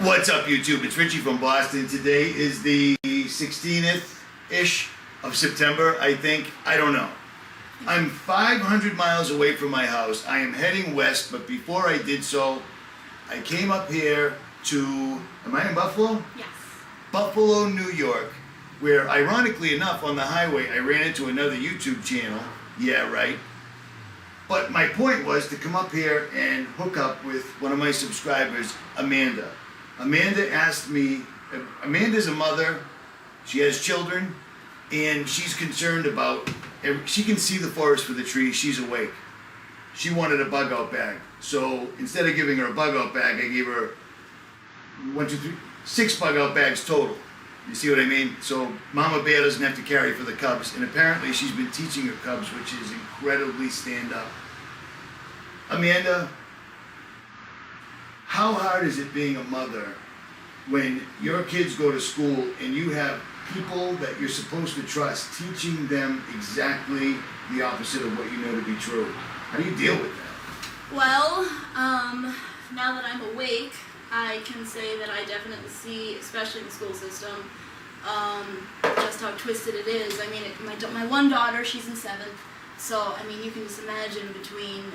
What's up, YouTube? It's Richie from Boston. Today is the 16th-ish of September, I think. I don't know. I'm 500 miles away from my house. I am heading west, but before I did so, I came up here to, am I in Buffalo? Yes. Buffalo, New York, where ironically enough, on the highway, I ran into another YouTube channel. Yeah, right. But my point was to come up here and hook up with one of my subscribers, Amanda. Amanda asked me, Amanda's a mother, she has children, and she's concerned about, she can see the forest for the trees, she's awake. She wanted a bug-out bag. So instead of giving her a bug-out bag, I gave her 6 bug-out bags total. You see what I mean? So Mama Bear doesn't have to carry for the cubs, and apparently she's been teaching her cubs, which is incredibly stand-up. Amanda, how hard is it being a mother when your kids go to school and you have people that you're supposed to trust teaching them exactly the opposite of what you know to be true? How do you deal with that? Well, now that I'm awake, I can say that I definitely see, especially in the school system, just how twisted it is. I mean, my one daughter, she's in 7th, so I mean, you can just imagine between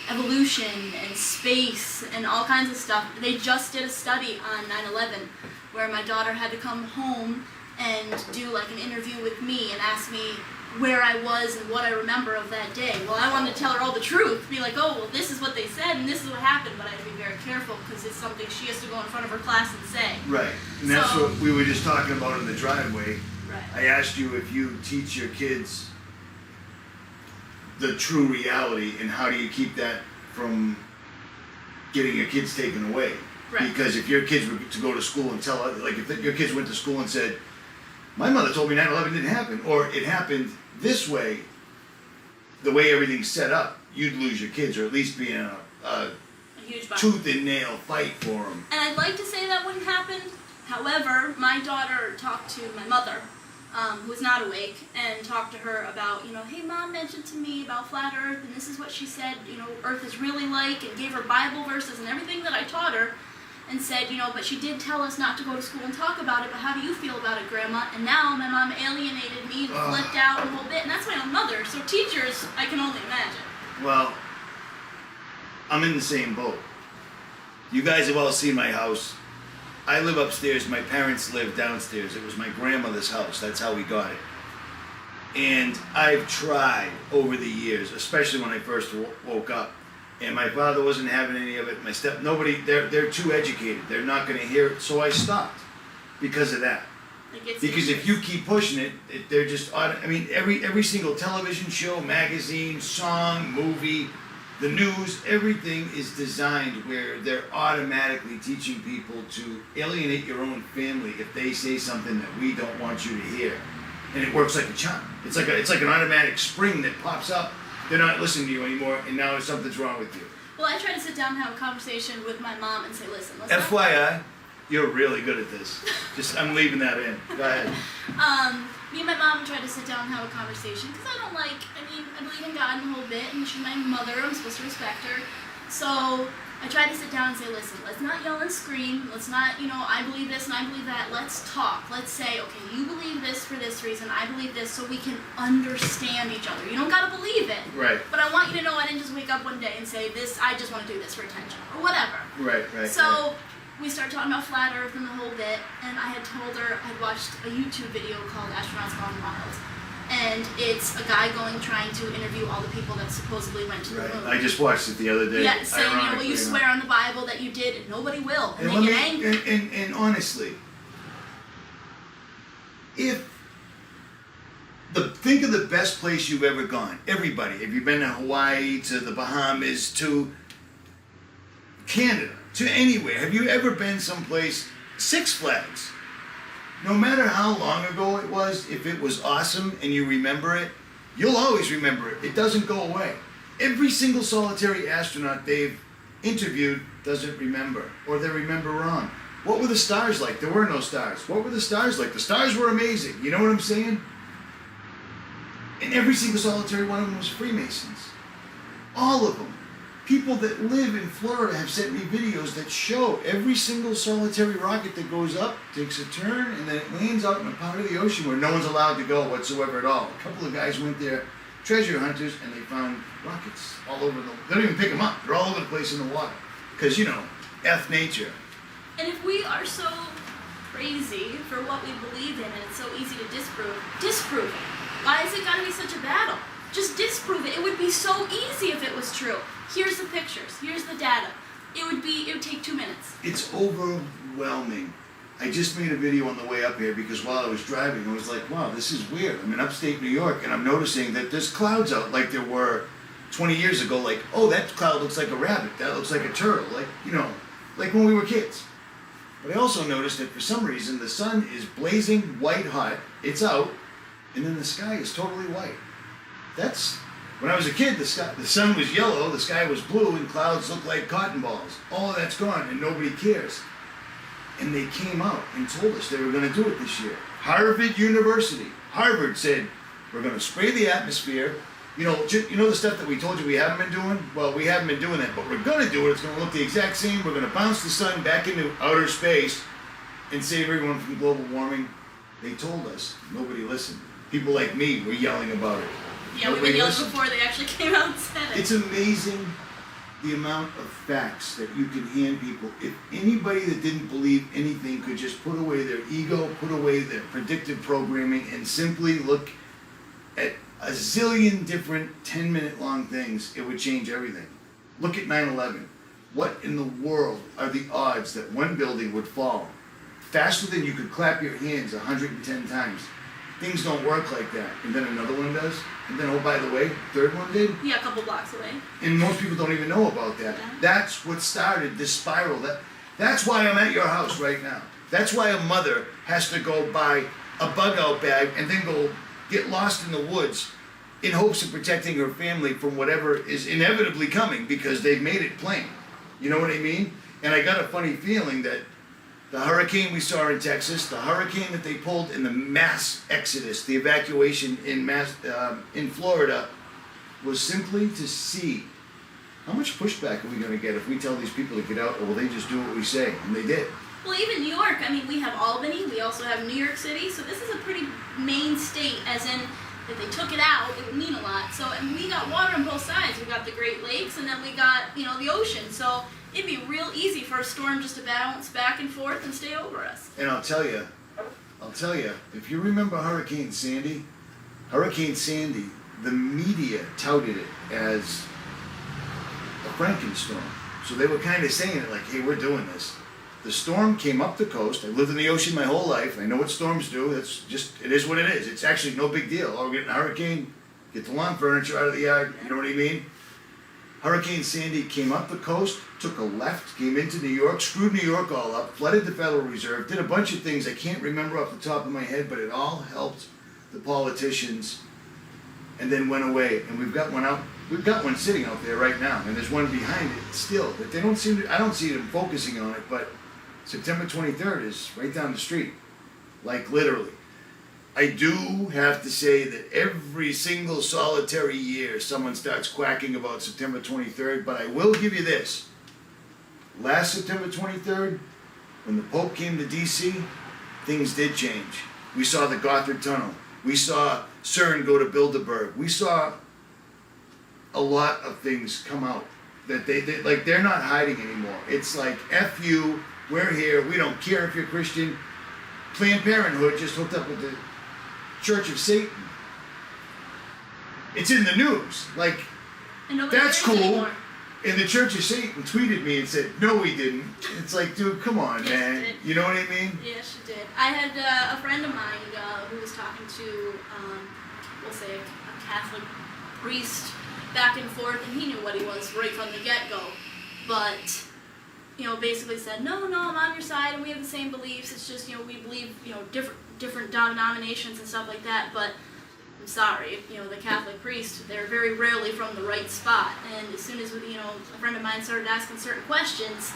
evolution and space and all kinds of stuff. They just did a study on 9/11 where my daughter had to come home and do like an interview with me and ask me where I was and what I remember of that day. Well, I wanted to tell her all the truth, be like, oh, well, this is what they said and this is what happened, but I had to be very careful because it's something she has to go in front of her class and say. Right, and that's what we were just talking about in the driveway. Right. I asked you if you teach your kids the true reality and how do you keep that from getting your kids taken away. Right. Because if your kids were to go to school and tell, like if your kids went to school and said, my mother told me 9/11 didn't happen, or it happened this way, the way everything's set up, you'd lose your kids, or at least be in a huge tooth and nail fight for them. And I'd like to say that wouldn't happen. However, my daughter talked to my mother, who was not awake, and talked to her about, hey, Mom mentioned to me about flat Earth, and this is what she said, Earth is really like, and gave her Bible verses and everything that I taught her, and said, but she did tell us not to go to school and talk about it, but how do you feel about it, Grandma? And now my mom alienated me and flipped out a whole bit, and that's my own mother, so teachers, I can only imagine. Well, I'm in the same boat. You guys have all seen my house. I live upstairs, my parents live downstairs. It was my grandmother's house, that's how we got it. And I've tried over the years, especially when I first woke up, and my father wasn't having any of it, nobody, they're too educated, they're not gonna hear it, so I stopped because of that. Because if you keep pushing it, they're just, I mean, every single television show, magazine, song, movie, the news, everything is designed where they're automatically teaching people to alienate your own family if they say something that we don't want you to hear. And it works like a charm. It's like an automatic spring that pops up. They're not listening to you anymore, and now something's wrong with you. Well, I try to sit down and have a conversation with my mom and say, listen, let's FYI, you're really good at this. I'm leaving that in. Go ahead. Me and my mom try to sit down and have a conversation because I believe in God and the whole bit, and she's my mother, I'm supposed to respect her. So I try to sit down and say, listen, let's not yell and scream, let's not, I believe this and I believe that, let's talk. Let's say, okay, you believe this for this reason, I believe this, so we can understand each other. You don't gotta believe it. Right. But I want you to know I didn't just wake up one day and say, this, I just want to do this for attention, or whatever. Right. So we started talking about flat Earth and the whole bit, and I had told her I'd watched a YouTube video called Astronauts Gone Wild. And it's a guy trying to interview all the people that supposedly went to the moon. I just watched it the other day. Yeah, saying, will you swear on the Bible that you did? And nobody will. And they get angry. And honestly, think of the best place you've ever gone. Everybody. Have you been to Hawaii, to the Bahamas, to Canada, to anywhere? Have you ever been someplace? Six Flags. No matter how long ago it was, if it was awesome and you remember it, you'll always remember it. It doesn't go away. Every single solitary astronaut they've interviewed doesn't remember, or they remember wrong. What were the stars like? There were no stars. What were the stars like? The stars were amazing. You know what I'm saying? And every single solitary one of them was Freemasons. All of them. People that live in Florida have sent me videos that show every single solitary rocket that goes up, takes a turn, and then it lands out in a part of the ocean where no one's allowed to go whatsoever at all. A couple of guys went there, treasure hunters, and they found rockets all over they don't even pick them up. They're all over the place in the water. Because, F nature. And if we are so crazy for what we believe in and it's so easy to disprove it. Why has it got to be such a battle? Just disprove it. It would be so easy if it was true. Here's the pictures. Here's the data. It would take 2 minutes. It's overwhelming. I just made a video on the way up here because while I was driving, I was like, wow, this is weird. I'm in upstate New York and I'm noticing that there's clouds out like there were 20 years ago. Like, oh, that cloud looks like a rabbit. That looks like a turtle. Like when we were kids. But I also noticed that for some reason the sun is blazing white hot. It's out. And then the sky is totally white. When I was a kid, the sun was yellow, the sky was blue, and clouds looked like cotton balls. All of that's gone, and nobody cares. And they came out and told us they were going to do it this year. Harvard said, we're going to spray the atmosphere. You know the stuff that we told you we haven't been doing? Well, we haven't been doing that, but we're going to do it. It's going to look the exact same. We're going to bounce the sun back into outer space and save everyone from global warming. They told us. Nobody listened. People like me were yelling about it. Yeah, we've been yelling before they actually came out and said it. It's amazing the amount of facts that you can hand people. If anybody that didn't believe anything could just put away their ego, put away their predictive programming, and simply look at a zillion different 10-minute long things, it would change everything. Look at 9/11. What in the world are the odds that one building would fall faster than you could clap your hands 110 times? Things don't work like that. And then another one does. And then, oh, by the way, third one did. Yeah, a couple blocks away. And most people don't even know about that. Yeah. That's what started this spiral. That's why I'm at your house right now. That's why a mother has to go buy a bug-out bag and then go get lost in the woods in hopes of protecting her family from whatever is inevitably coming because they've made it plain. You know what I mean? And I got a funny feeling that the hurricane we saw in Texas, the hurricane that they pulled in the mass exodus, the evacuation in Florida, was simply to see how much pushback are we going to get if we tell these people to get out, or will they just do what we say? And they did. Well, even New York, we have Albany, we also have New York City, so this is a pretty main state, as in, if they took it out, it would mean a lot. So, and we got water on both sides. We got the Great Lakes, and then we got, the ocean. So it'd be real easy for a storm just to bounce back and forth and stay over us. And I'll tell you, if you remember Hurricane Sandy, the media touted it as a Frankenstorm. So they were kind of saying it like, hey, we're doing this. The storm came up the coast. I lived in the ocean my whole life. I know what storms do. It is what it is. It's actually no big deal. Oh, we're getting a hurricane, get the lawn furniture out of the yard. You know what I mean? Hurricane Sandy came up the coast, took a left, came into New York, screwed New York all up, flooded the Federal Reserve, did a bunch of things I can't remember off the top of my head, but it all helped the politicians, and then went away. And we've got one sitting out there right now, and there's one behind it still. But they don't seem to, I don't see them focusing on it, but September 23rd is right down the street. Like literally. I do have to say that every single solitary year someone starts quacking about September 23rd, but I will give you this. Last September 23rd, when the Pope came to D.C., things did change. We saw the Gothard Tunnel. We saw CERN go to Bilderberg. We saw a lot of things come out that they're not hiding anymore. It's like, F you, we're here, we don't care if you're Christian. Planned Parenthood just hooked up with the Church of Satan. It's in the news. Like, that's cool. Anymore. And the Church of Satan tweeted me and said, no, we didn't. It's like, dude, come on, yes, man. You know what I mean? Yes, she did. I had a friend of mine who was talking to, we'll say, a Catholic priest back and forth, and he knew what he was right from the get-go. But, basically said, no, I'm on your side, and we have the same beliefs. It's just, we believe, different denominations and stuff like that. But I'm sorry, the Catholic priest, they're very rarely from the right spot. And as soon as, a friend of mine started asking certain questions,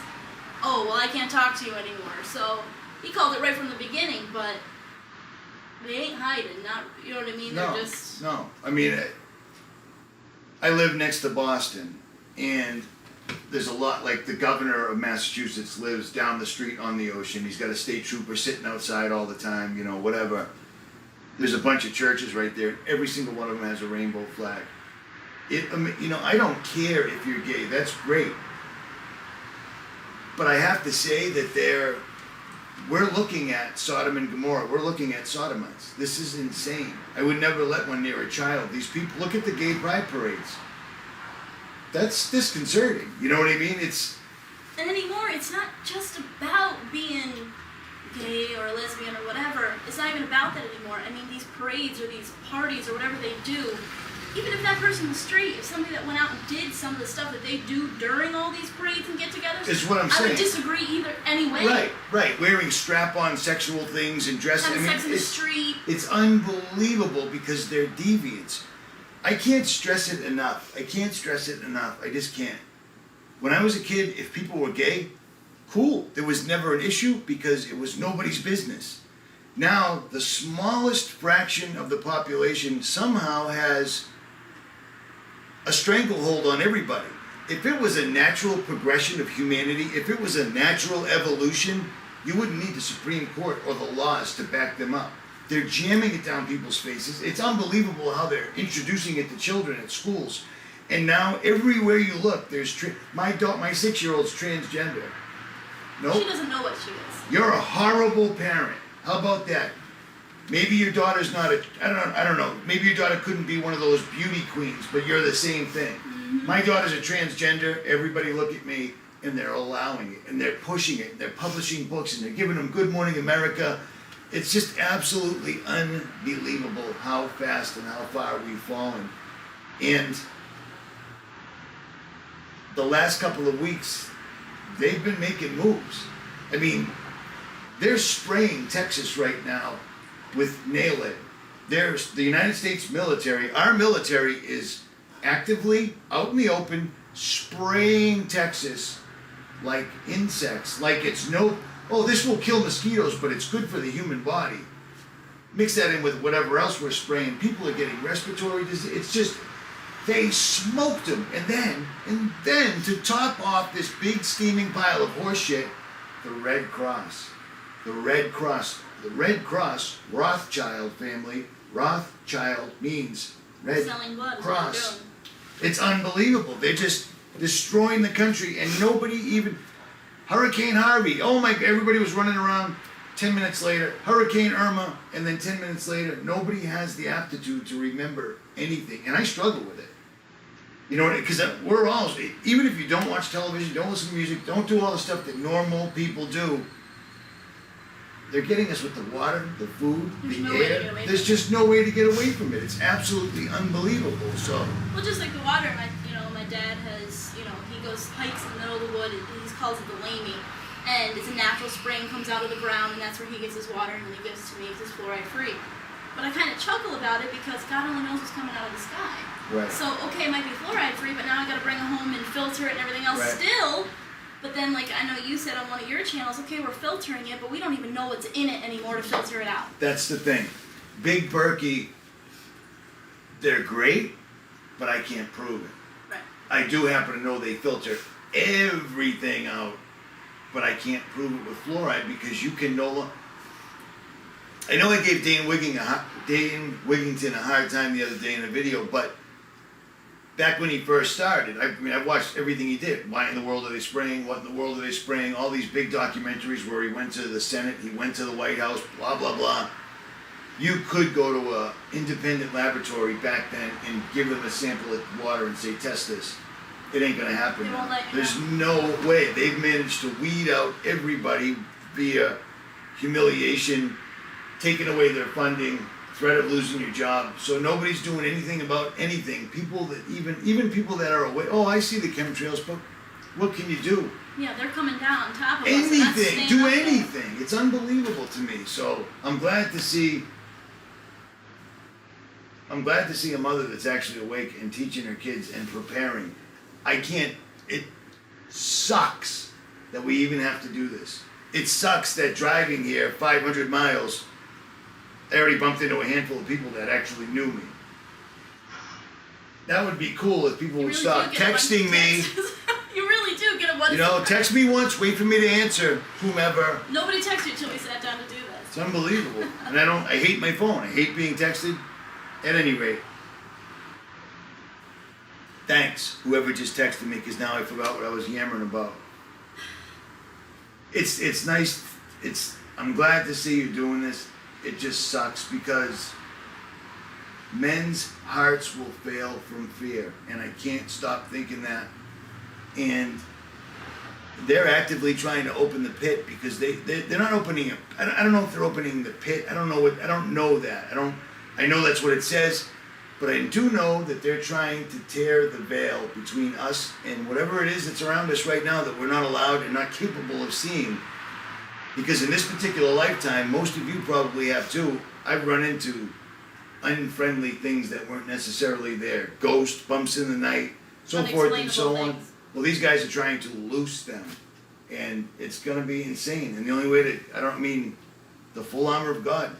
oh, well, I can't talk to you anymore. So he called it right from the beginning, but they ain't hiding, not, you know what I mean? No, they're just... no. I mean, I live next to Boston, and there's a lot, like the governor of Massachusetts lives down the street on the ocean. He's got a state trooper sitting outside all the time, you know, whatever. There's a bunch of churches right there. Every single one of them has a rainbow flag. You know, I don't care if you're gay. That's great. But I have to say that we're looking at Sodom and Gomorrah. We're looking at sodomites. This is insane. I would never let one near a child. These people, look at the gay pride parades. That's disconcerting. You know what I mean? And anymore, it's not just about being gay or lesbian or whatever. It's not even about that anymore. I mean, these parades or these parties or whatever they do, even if that person was straight, if somebody that went out and did some of the stuff that they do during all these parades and get-togethers, is what I'm saying. I would disagree anyway. Right. Wearing strap-on sexual things and dressing. Having sex in the street. It's unbelievable because they're deviants. I can't stress it enough. I just can't. When I was a kid, if people were gay, cool. There was never an issue because it was nobody's business. Now, the smallest fraction of the population somehow has a stranglehold on everybody. If it was a natural progression of humanity, if it was a natural evolution, you wouldn't need the Supreme Court or the laws to back them up. They're jamming it down people's faces. It's unbelievable how they're introducing it to children at schools. And now everywhere you look, there's my 6-year-old's transgender. Nope. She doesn't know what she is. You're a horrible parent. How about that? Maybe your daughter's not I don't know. Maybe your daughter couldn't be one of those beauty queens, but you're the same thing. Mm-hmm. My daughter's a transgender. Everybody look at me, and they're allowing it, and they're pushing it, and they're publishing books, and they're giving them Good Morning America. It's just absolutely unbelievable how fast and how far we've fallen. And the last couple of weeks, they've been making moves. I mean, they're spraying Texas right now with nail it. There's the United States military. Our military is actively out in the open spraying Texas like insects. Like it's this will kill mosquitoes, but it's good for the human body. Mix that in with whatever else we're spraying. People are getting respiratory disease. It's just, they smoked them. And then to top off this big steaming pile of horse shit, the Red Cross. The Red Cross, Rothschild family. Rothschild means Red Selling blood Cross. Is what It's unbelievable. They're just destroying the country, and nobody even. Hurricane Harvey. Oh my! Everybody was running around. 10 minutes later, Hurricane Irma, and then 10 minutes later, nobody has the aptitude to remember anything, and I struggle with it. You know, because we're all, even if you don't watch television, don't listen to music, don't do all the stuff that normal people do, they're getting us with the water, the food, There's just no way to get away from it. It's absolutely unbelievable. So. Well, just like the water, my dad has, he goes hikes in the middle of the wood. He calls it the 𝗦𝗵𝗿𝗍𝗻, and it's a natural spring, comes out of the ground, and that's where he gets his water, and then he gives it to me because it's fluoride free. But I kind of chuckle about it because God only knows what's coming out of the sky. Right. So, okay, it might be fluoride free, but now I got to bring it home and filter it and everything else still. But then, like I know you said on one of your channels, okay, we're filtering it, but we don't even know what's in it anymore to filter it out. That's the thing. Big Berkey, they're great, but I can't prove it. Right. I do happen to know they filter everything out, but I can't prove it with fluoride because you can no longer. I know I gave Dane Wigington a hard time the other day in a video, but back when he first started, I watched everything he did. Why in the world are they spraying? What in the world are they spraying? All these big documentaries where he went to the Senate, he went to the White House, blah, blah, blah. You could go to an independent laboratory back then and give them a sample of water and say, test this. It ain't gonna happen. They won't let you There's know. no way. They've managed to weed out everybody via humiliation, taking away their funding, threat of losing your job. So nobody's doing anything about anything. People that even people that are away. Oh, I see the chemtrails, but what can you do? Yeah, they're coming down on top of Anything. us. Anything. Do anything. It's unbelievable to me. So I'm glad to see a mother that's actually awake and teaching her kids and preparing. It sucks that we even have to do this. It sucks that driving here 500 miles, I already bumped into a handful of people that actually knew me. That would be cool if people would stop texting me. You really do. was. You know, text me once, wait for me to answer, whomever. Nobody texted you until we sat down to do this. It's unbelievable. And I hate my phone. I hate being texted. At any rate, thanks, whoever just texted me, because now I forgot what I was yammering about. It's nice. I'm glad to see you doing this. It just sucks because men's hearts will fail from fear, and I can't stop thinking that. And they're actively trying to open the pit because they're not opening it. I don't know if they're opening the pit. I don't know that. I know that's what it says, but I do know that they're trying to tear the veil between us and whatever it is that's around us right now that we're not allowed and not capable of seeing. Because in this particular lifetime, most of you probably have too, I've run into unfriendly things that weren't necessarily there. Ghosts, bumps in the night, so forth and so on. Well, these guys are trying to loose them, and it's going to be insane. And the only way I don't mean the full armor of God.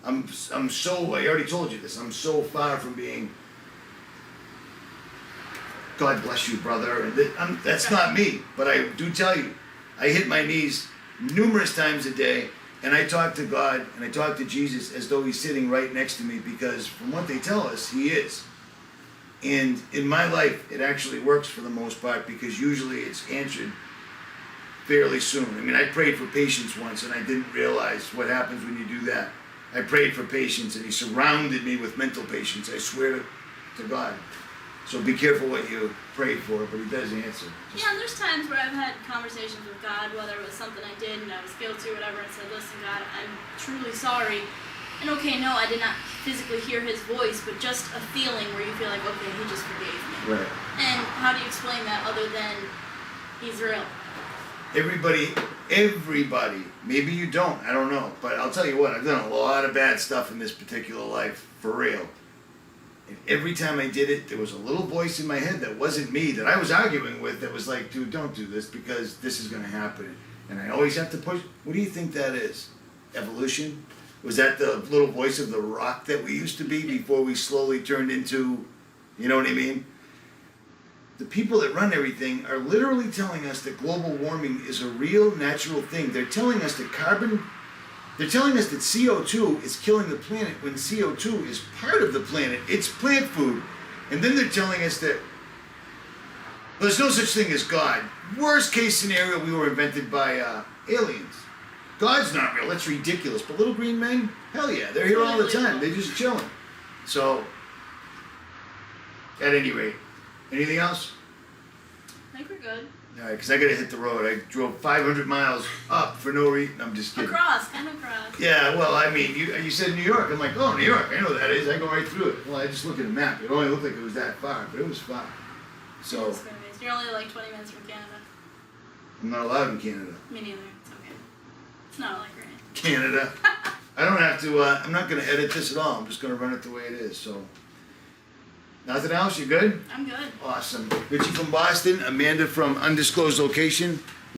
I already told you this, I'm so far from being, God bless you, brother. And that's not me, but I do tell you, I hit my knees numerous times a day, and I talk to God and I talk to Jesus as though he's sitting right next to me, because from what they tell us, he is. And in my life, it actually works for the most part, because usually it's answered fairly soon. I mean, I prayed for patience once, and I didn't realize what happens when you do that. I prayed for patience, and he surrounded me with mental patience. I swear to God. So be careful what you pray for, but he does answer. Yeah, and there's times where I've had conversations with God, whether it was something I did and I was guilty or whatever, and said, listen, God, I'm truly sorry. And okay, no, I did not physically hear his voice, but just a feeling where you feel like, okay, he just forgave me. Right. And how do you explain that other than he's real? Everybody, maybe you don't, I don't know, but I'll tell you what, I've done a lot of bad stuff in this particular life, for real. And every time I did it, there was a little voice in my head that wasn't me, that I was arguing with, that was like, dude, don't do this because this is going to happen. And I always have to push. What do you think that is? Evolution? Was that the little voice of the rock that we used to be before we slowly turned into, you know what I mean? The people that run everything are literally telling us that global warming is a real natural thing. They're telling us that CO2 is killing the planet when CO2 is part of the planet. It's plant food. And then they're telling us that there's no such thing as God. Worst case scenario, we were invented by aliens. God's not real. That's ridiculous. But little green men, hell yeah, they're here all the time. They're just chilling. So, at any rate, anything else? I think we're good. All right, because I got to hit the road. I drove 500 miles up for no reason. I'm just kidding. Across. Yeah, well, I mean, you said New York. I'm like, oh, New York. I know that is. I go right through it. Well, I just look at the map. It only looked like it was that far, but it was far. So. You're only like 20 minutes from Canada. I'm not allowed in Canada. Me neither. It's okay. It's not like we're in Canada. I don't have to, I'm not going to edit this at all. I'm just going to run it the way it is, so. Nothing else? You good? I'm good. Awesome. Richie from Boston, Amanda from undisclosed location.